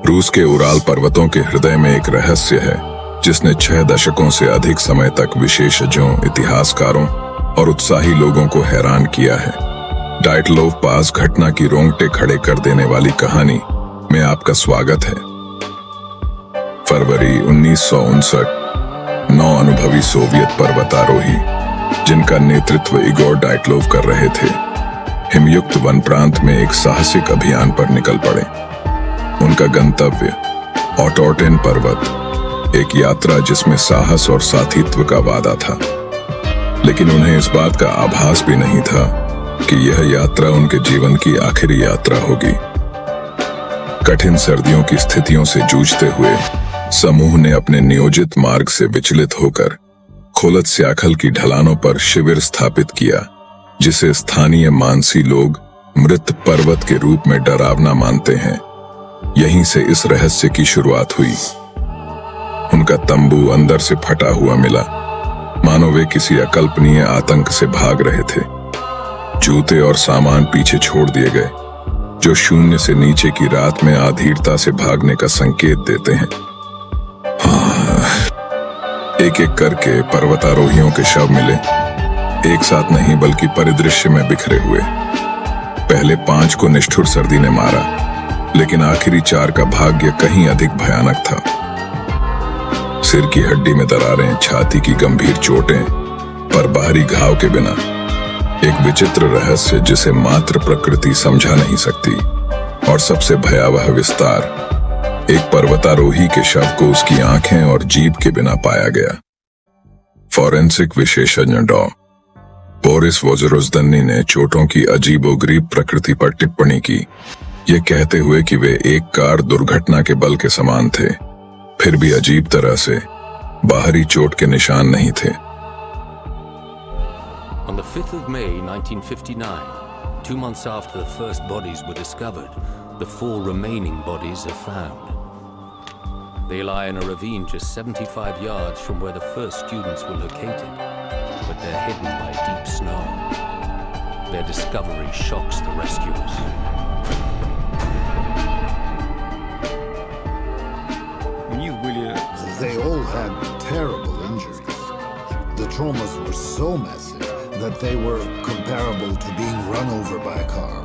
रूस के उराल पर्वतों के हृदय में एक रहस्य है जिसने 6 दशकों से अधिक समय तक विशेषज्ञों, इतिहासकारों और उत्साही लोगों को हैरान किया है। डाइटलोव पास घटना की रोंगटे खड़े कर देने वाली कहानी में आपका स्वागत है। फरवरी 1959 9 अनुभवी सोवियत पर्वतारोही जिनका नेतृत्व इगोर डाइटलोव कर रहे थे, हिमयुक्त वन प्रांत में एक साहसिक अभियान पर निकल पड़े। उनका गंतव्य ऑटोटेन पर्वत, एक यात्रा जिसमें साहस और साथीत्व का वादा था। लेकिन उन्हें इस बात का आभास भी नहीं था कि यह यात्रा उनके जीवन की आखिरी यात्रा होगी। कठिन सर्दियों की स्थितियों से जूझते हुए समूह ने अपने नियोजित मार्ग से विचलित होकर खोलत स्याखल की ढलानों पर शिविर स्थापित किया, जिसे स्थानीय मानसी लोग मृत पर्वत के रूप में डरावना मानते हैं। यहीं से इस रहस्य की शुरुआत हुई। उनका तंबू अंदर से फटा हुआ मिला, मानो वे किसी अकल्पनीय आतंक से भाग रहे थे। जूते और सामान पीछे छोड़ दिए गए, जो शून्य से नीचे की रात में अधीरता से भागने का संकेत देते हैं। एक एक करके पर्वतारोहियों के शव मिले, एक साथ नहीं बल्कि परिदृश्य में बिखरे हुए। पहले 5 को निष्ठुर सर्दी ने मारा, लेकिन आखिरी 4 का भाग्य कहीं अधिक भयानक था। सिर की हड्डी में दरारें, छाती की गंभीर चोटें, पर बाहरी घाव के बिना एक विचित्र रहस्य जिसे मात्र प्रकृति समझा नहीं सकती। और सबसे भयावह विस्तार, एक पर्वतारोही के शव को उसकी आंखें और जीभ के बिना पाया गया। फॉरेंसिक विशेषज्ञ डॉ. बोरिस वोजरोजदनी ने चोटों की अजीबोगरीब प्रकृति पर टिप्पणी की, ये कहते हुए कि वे एक कार दुर्घटना के बल के समान थे, फिर भी अजीब तरह से बाहरी चोट के निशान नहीं थे। On the 5th of May 1959, 2 months after the first bodies were discovered, the 4 remaining bodies are found. They lie in a ravine just 75 yards from where the first students were located, but they're hidden by deep snow. Their discovery shocks the rescuers. They all had terrible injuries. The traumas were so massive that they were comparable to being run over by a car.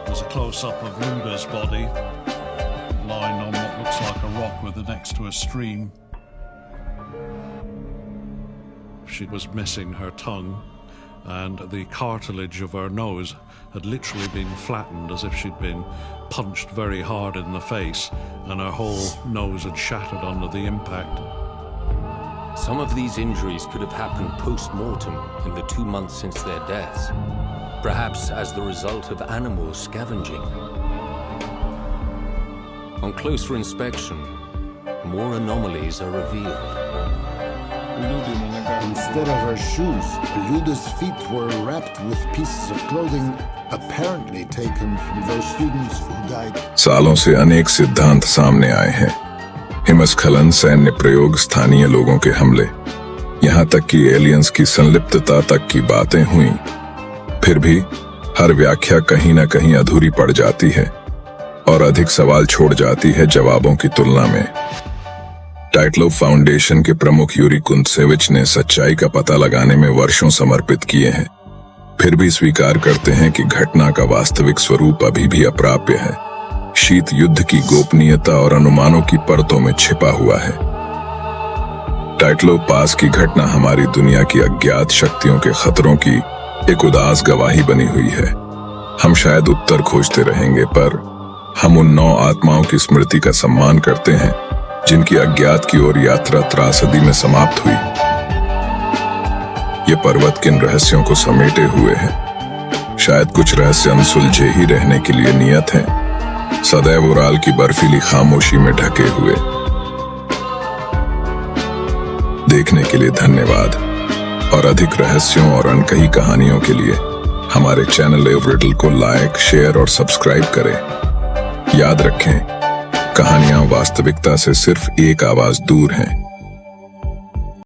There's a close-up of Luda's body, lying on what looks like a rock with it next to a stream. She was missing her tongue, and the cartilage of her nose had literally been flattened as if she'd been punched very hard in the face, and her whole nose had shattered under the impact. Some of these injuries could have happened post-mortem in the 2 months since their deaths, perhaps as the result of animal scavenging. On closer inspection, more anomalies are revealed. Instead of her shoes, Luda's feet were wrapped with pieces of clothing apparently taken from those students who died. सालों से अनेक सिद्धांत सामने आए हैं। हिमस्खलन, सैन्य प्रयोग, स्थानीय लोगों के हमले, यहाँ तक कि एलियंस की संलिप्तता तक की बातें हुई। फिर भी हर व्याख्या कहीं न कहीं अधूरी पड़ जाती है और अधिक सवाल छोड़ जाती है जवाबों की तुलना में। डाइटलोव फाउंडेशन के प्रमुख यूरी कुंत्सेविच ने सच्चाई का पता लगाने में वर्षों समर्पित किए हैं, फिर भी स्वीकार करते हैं कि घटना का वास्तविक स्वरूप अभी भी अप्राप्य है, शीत युद्ध की गोपनीयता और अनुमानों की परतों में छिपा हुआ है। डाइटलोव पास की घटना हमारी दुनिया की अज्ञात शक्तियों के खतरों की एक उदास गवाही बनी हुई है। हम शायद उत्तर खोजते रहेंगे, पर हम उन 9 आत्माओं की स्मृति का सम्मान करते हैं जिनकी अज्ञात की ओर यात्रा त्रासदी में समाप्त हुई। ये पर्वत किन रहस्यों को समेटे हुए है? शायद कुछ रहस्य अनसुलझे ही रहने के लिए नियत हैं, सदैव उराल की बर्फीली खामोशी में ढके हुए। देखने के लिए धन्यवाद, और अधिक रहस्यों और अनकही कहानियों के लिए हमारे चैनल एवरिडल को लाइक, शेयर और सब्सक्राइब करें। याद रखें, कहानियां वास्तविकता से सिर्फ एक आवाज दूर हैं।